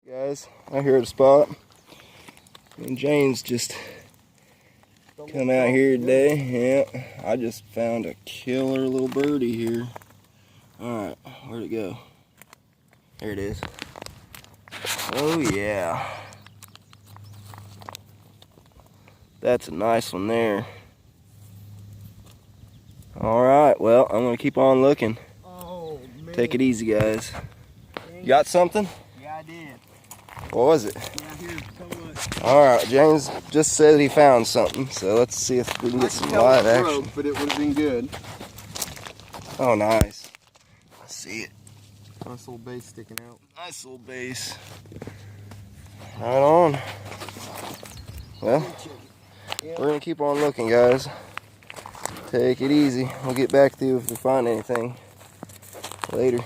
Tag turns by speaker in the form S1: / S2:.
S1: Guys, I'm here at a spot. And James just come out here today. Yeah, I just found a killer little birdie here. Alright, where'd it go? There it is. Oh yeah. That's a nice one there. Alright, well, I'm gonna keep on looking.
S2: Oh, man.
S1: Take it easy, guys. You got something?
S2: Yeah, I did.
S1: What was it?
S2: Yeah, here, come look.
S1: Alright, James just said he found something, so let's see if we can get some live action.
S2: But it would have been good.
S1: Oh, nice. I see it.
S2: Nice little base sticking out.
S1: Nice little base. Right on. Well, we're gonna keep on looking, guys. Take it easy. We'll get back to you if we find anything later.